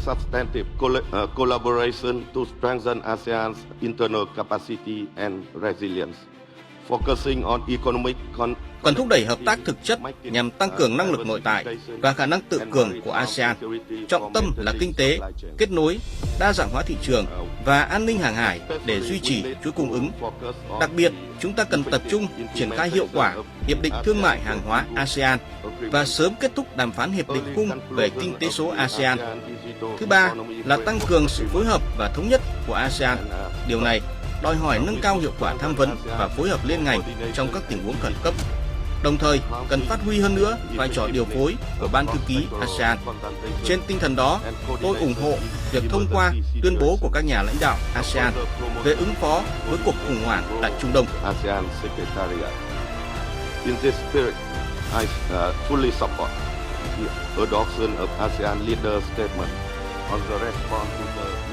substantive collaboration to strengthen ASEAN's internal capacity and resilience, focusing on economic Cần thúc đẩy hợp tác thực chất nhằm tăng cường năng lực nội tại và khả năng tự cường của ASEAN. Trọng tâm là kinh tế, kết nối, đa dạng hóa thị trường và an ninh hàng hải để duy trì chuỗi cung ứng. Đặc biệt, chúng ta cần tập trung triển khai hiệu quả Hiệp định Thương mại Hàng hóa ASEAN và sớm kết thúc đàm phán Hiệp định Khung về Kinh tế số ASEAN. Thứ ba là tăng cường sự phối hợp và thống nhất của ASEAN. Điều này đòi hỏi nâng cao hiệu quả tham vấn và phối hợp liên ngành trong các tình huống khẩn cấp. Đồng thời, cần phát huy hơn nữa vai trò điều phối của Ban thư ký ASEAN. Trên tinh thần đó, tôi ủng hộ việc thông qua tuyên bố của các nhà lãnh đạo ASEAN về ứng phó với cuộc khủng hoảng tại Trung Đông. ASEAN Secretariat. In this spirit, I fully support the adoption of ASEAN leader statement on the response to the